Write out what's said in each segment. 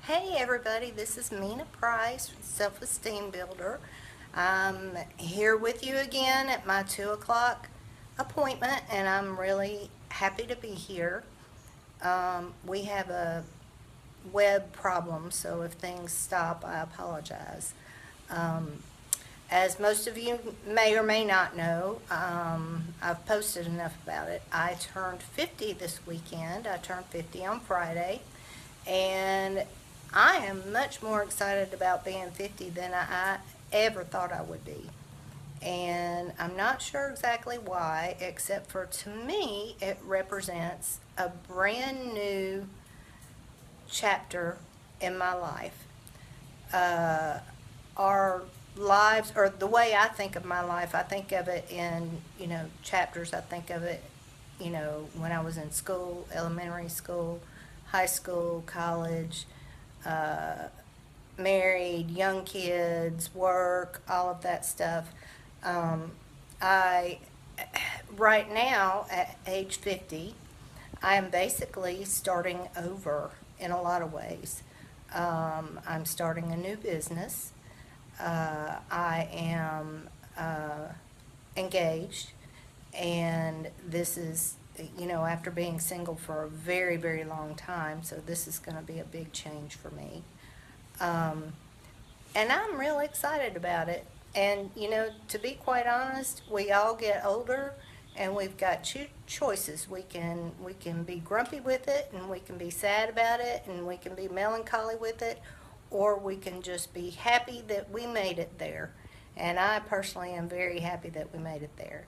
Hey everybody, this is Mina Price, Self-Esteem Builder. I'm here with you again at my 2 o'clock appointment, and I'm really happy to be here. We have a web problem, so if things stop, I apologize. Um, as most of you may or may not know, I've posted enough about it. I turned 50 this weekend. I turned 50 on Friday, and I am much more excited about being 50 than I ever thought I would be. And I'm not sure exactly why, except for to me, it represents a brand new chapter in my life. Uh, our lives, or the way I think of my life, I think of it in, chapters. I think of it, when I was in school, elementary school, high school, college, uh, married, young kids, work, all of that stuff. Um, I, right now, at age 50, I am basically starting over in a lot of ways. I'm starting a new business. I am engaged, and this is, after being single for a very, very long time, so this is going to be a big change for me. Um, and I'm real excited about it. And, to be quite honest, we all get older and we've got two choices. We can be grumpy with it, and we can be sad about it, and we can be melancholy with it, or we can just be happy that we made it there. And I personally am very happy that we made it there.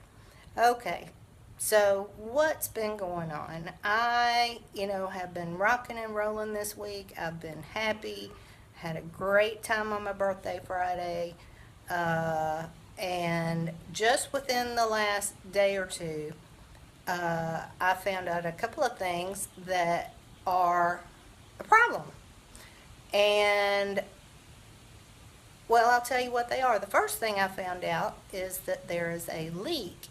Okay, so what's been going on? I have been rocking and rolling this week. I've been happy, had a great time on my birthday Friday, uh, and just within the last day or two, I found out a couple of things that are a problem. And, well, I'll tell you what they are. The first thing I found out is that there is a leak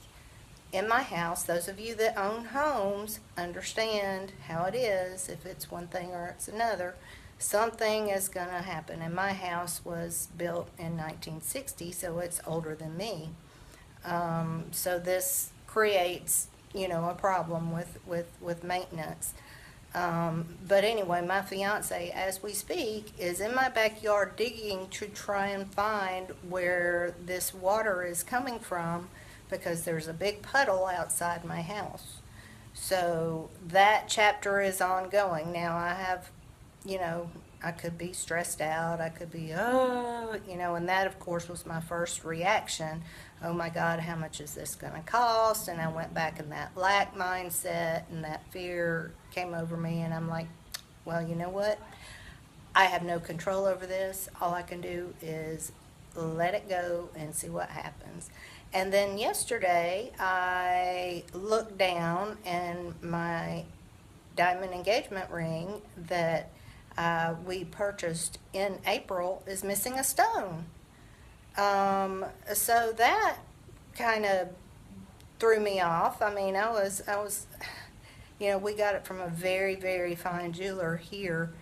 in my house. Those of you that own homes understand how it is. If it's one thing or it's another, something is going to happen. And my house was built in 1960, so it's older than me. So this creates, a problem with maintenance. But anyway, my fiance, as we speak, is in my backyard digging to try and find where this water is coming from, because there's a big puddle outside my house. So that chapter is ongoing. Now I have, you know, I could be stressed out. I could be, oh, and that, of course, was my first reaction. Oh my God, how much is this going to cost? And I went back in that lack mindset, and that fear came over me. And I'm like, well, you know what? I have no control over this. All I can do is let it go and see what happens. And then yesterday, I looked down, and my diamond engagement ring that we purchased in April is missing a stone. So that kind of threw me off. I mean, I was, we got it from a very, very fine jeweler here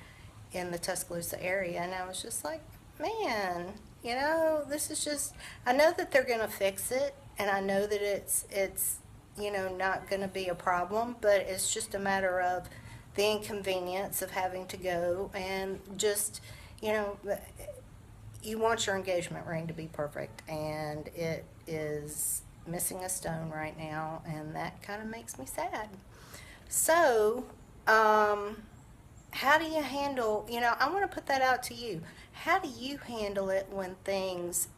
in the Tuscaloosa area, and I was just like, man, this is just. I know that they're gonna fix it, and I know that it's not gonna be a problem, but it's just a matter of the inconvenience of having to go and just, you know, you want your engagement ring to be perfect, and it is missing a stone right now, and that kind of makes me sad. So, how do you handle, I want to put that out to you. How do you handle it when things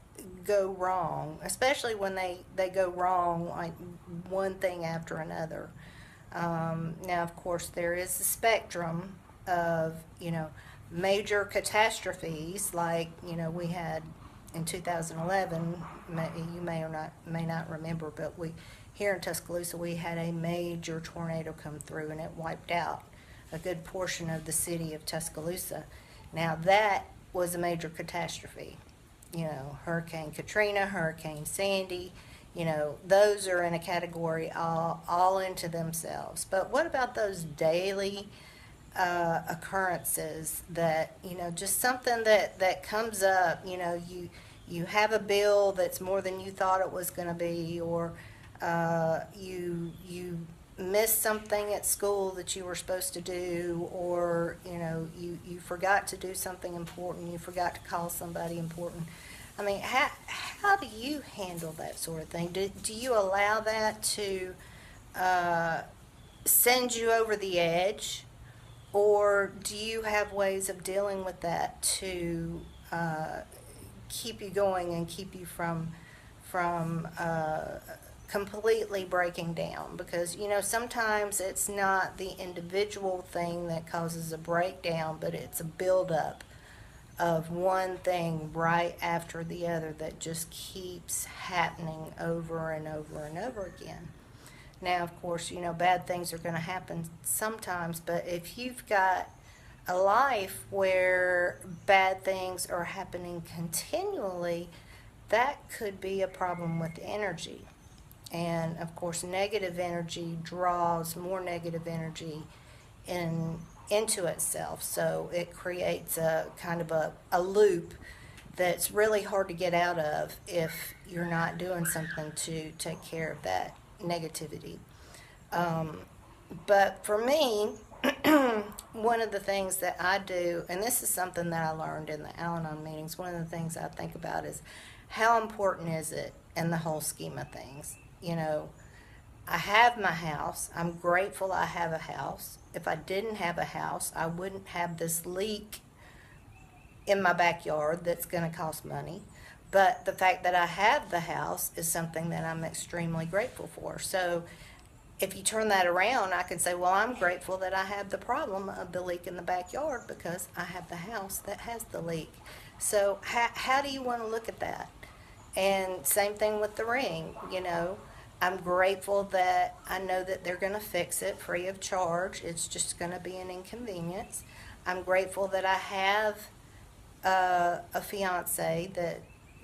go wrong, especially when they go wrong, like one thing after another? Now, of course, there is a spectrum of, major catastrophes, like, we had in 2011, you may not remember, but here in Tuscaloosa, we had a major tornado come through, and it wiped out a good portion of the city of Tuscaloosa. Now, that was a major catastrophe. Hurricane Katrina, Hurricane Sandy, those are in a category all into themselves. But what about those daily occurrences that, just something that comes up, you have a bill that's more than you thought it was going to be, or you missed something at school that you were supposed to do, or you forgot to do something important, you forgot to call somebody important. I mean, how do you handle that sort of thing? Do you allow that to send you over the edge, or do you have ways of dealing with that to keep you going and keep you from completely breaking down? Because sometimes it's not the individual thing that causes a breakdown, but it's a buildup of one thing right after the other that just keeps happening over and over and over again. Now, of course, bad things are going to happen sometimes, but if you've got a life where bad things are happening continually, that could be a problem with energy. And of course, negative energy draws more negative energy into itself. So it creates a kind of a loop that's really hard to get out of if you're not doing something to take care of that negativity. But for me, one of the things that I do, and this is something that I learned in the Al-Anon meetings, one of the things I think about is how important is it in the whole scheme of things. I have my house. I'm grateful I have a house. If I didn't have a house, I wouldn't have this leak in my backyard that's going to cost money. But the fact that I have the house is something that I'm extremely grateful for. So if you turn that around, I can say, well, I'm grateful that I have the problem of the leak in the backyard because I have the house that has the leak. So how do you want to look at that? And same thing with the ring, I'm grateful that I know that they're going to fix it free of charge. It's just going to be an inconvenience. I'm grateful that I have a fiance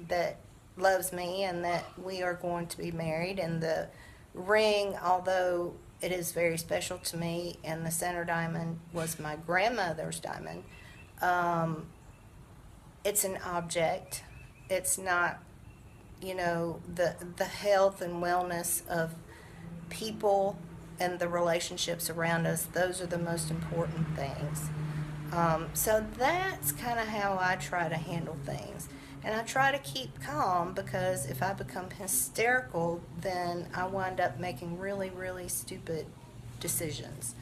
that loves me and that we are going to be married. And the ring, although it is very special to me, and the center diamond was my grandmother's diamond, it's an object. It's not the health and wellness of people and the relationships around us. Those are the most important things. So that's kind of how I try to handle things. And I try to keep calm, because if I become hysterical, then I wind up making really, really stupid decisions.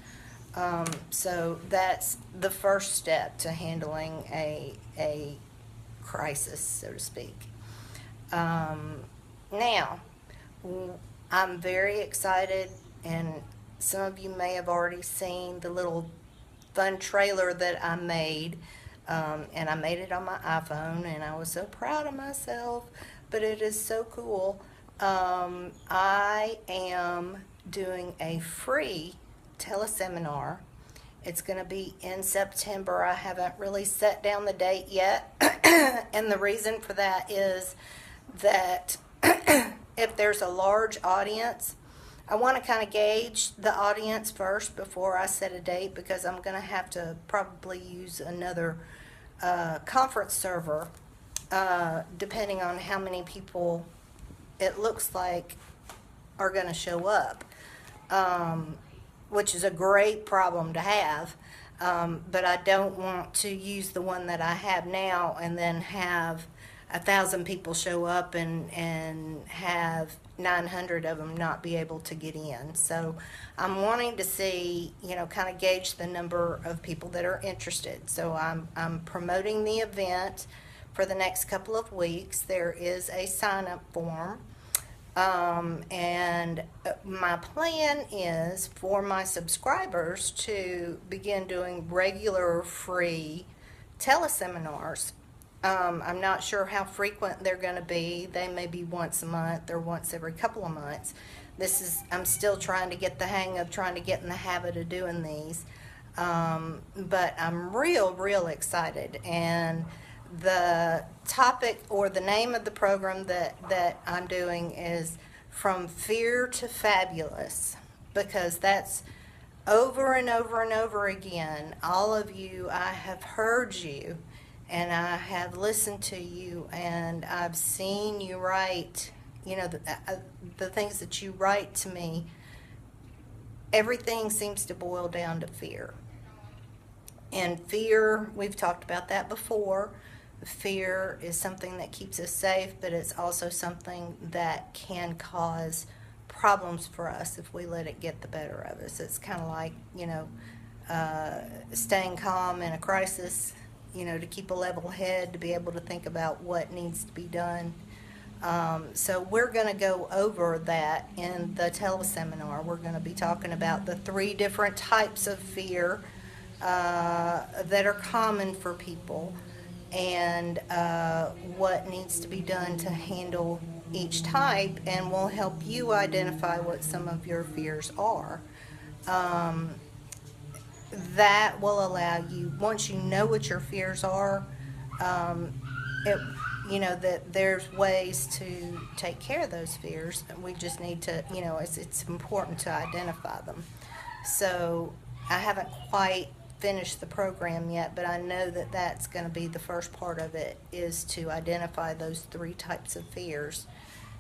So that's the first step to handling a crisis, so to speak. Now, I'm very excited, and some of you may have already seen the little fun trailer that I made, and I made it on my iPhone, and I was so proud of myself, but it is so cool. I am doing a free teleseminar. It's going to be in September. I haven't really set down the date yet, and the reason for that is that if there's a large audience, I want to kind of gauge the audience first before I set a date, because I'm going to have to probably use another conference server depending on how many people it looks like are going to show up, which is a great problem to have. But I don't want to use the one that I have now and then have 1,000 people show up and have 900 of them not be able to get in. So I'm wanting to see, kind of gauge the number of people that are interested. So I'm promoting the event for the next couple of weeks. There is a sign-up form. And my plan is for my subscribers to begin doing regular free teleseminars. I'm not sure how frequent they're going to be. They may be once a month or once every couple of months. I'm still trying to get the hang of trying to get in the habit of doing these. But I'm real excited. And the topic or the name of the program that I'm doing is From Fear to Fabulous, because that's over and over and over again, all of you, I have heard you, and I have listened to you, and I've seen you write, the things that you write to me. Everything seems to boil down to fear. And fear, we've talked about that before. Fear is something that keeps us safe, but it's also something that can cause problems for us if we let it get the better of us. It's kind of like, staying calm in a crisis, to keep a level head, to be able to think about what needs to be done. So we're going to go over that in the teleseminar. We're going to be talking about the 3 different types of fear that are common for people, and what needs to be done to handle each type, and we'll help you identify what some of your fears are. That will allow you, once you know what your fears are, that there's ways to take care of those fears. We just need to, it's important to identify them. So I haven't quite finished the program yet, but I know that that's going to be the first part of it, is to identify those 3 types of fears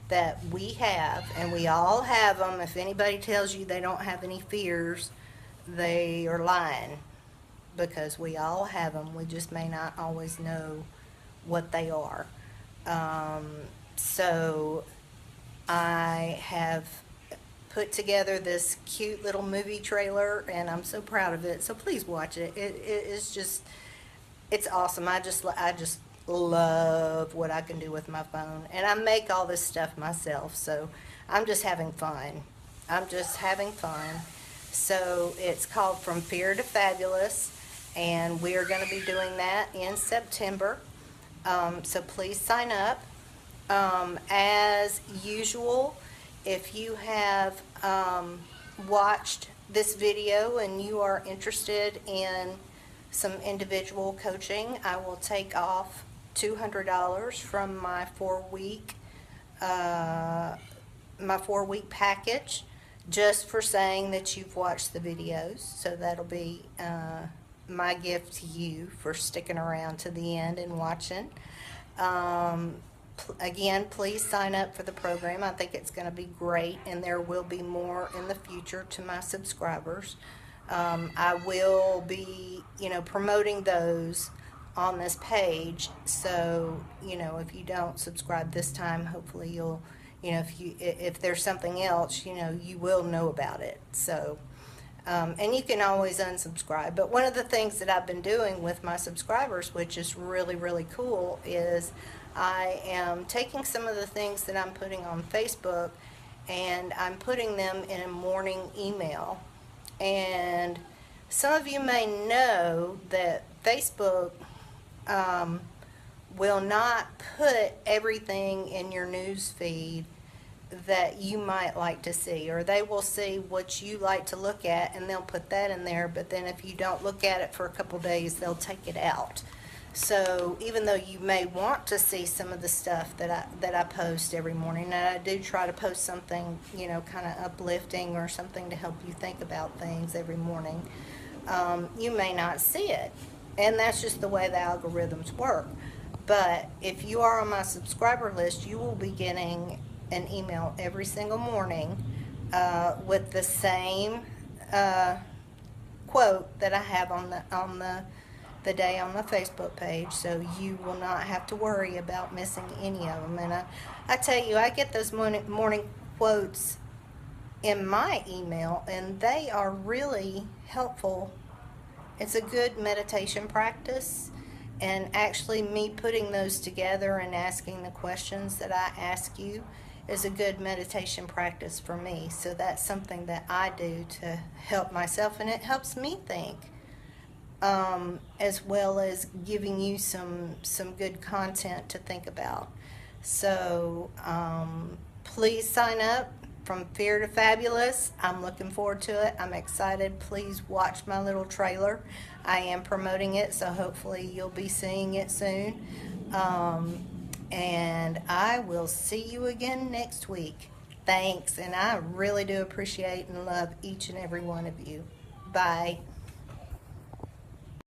that we have, and we all have them. If anybody tells you they don't have any fears, they are lying, because we all have them. We just may not always know what they are. So I have put together this cute little movie trailer, and I'm so proud of it. So please watch it. It is just, it's awesome. I just love what I can do with my phone, and I make all this stuff myself. So I'm just having fun. So it's called From Fear to Fabulous, and we are going to be doing that in September. So please sign up. As usual, if you have watched this video and you are interested in some individual coaching, I will take off $200 from my 4-week package, just for saying that you've watched the videos. So that'll be my gift to you for sticking around to the end and watching. Again, please sign up for the program. I think it's going to be great, and there will be more in the future to my subscribers. I will be, promoting those on this page. So, if you don't subscribe this time, hopefully you'll, if there's something else, you will know about it. So, and you can always unsubscribe. But one of the things that I've been doing with my subscribers, which is really, really cool, is I am taking some of the things that I'm putting on Facebook, and I'm putting them in a morning email. And some of you may know that Facebook will not put everything in your news feed that you might like to see, or they will see what you like to look at and they'll put that in there, but then if you don't look at it for a couple days, they'll take it out. So even though you may want to see some of the stuff that I post every morning, and I do try to post something, kind of uplifting or something to help you think about things every morning, you may not see it. And that's just the way the algorithms work. But if you are on my subscriber list, you will be getting an email every single morning with the same quote that I have on the day on the Facebook page, so you will not have to worry about missing any of them. And I tell you, I get those morning quotes in my email, and they are really helpful. It's a good meditation practice, and actually me putting those together and asking the questions that I ask you is a good meditation practice for me. So that's something that I do to help myself, and it helps me think, as well as giving you some good content to think about. So please sign up. From Fear to Fabulous. I'm looking forward to it. I'm excited. Please watch my little trailer. I am promoting it, so hopefully you'll be seeing it soon. And I will see you again next week. Thanks, and I really do appreciate and love each and every one of you. Bye.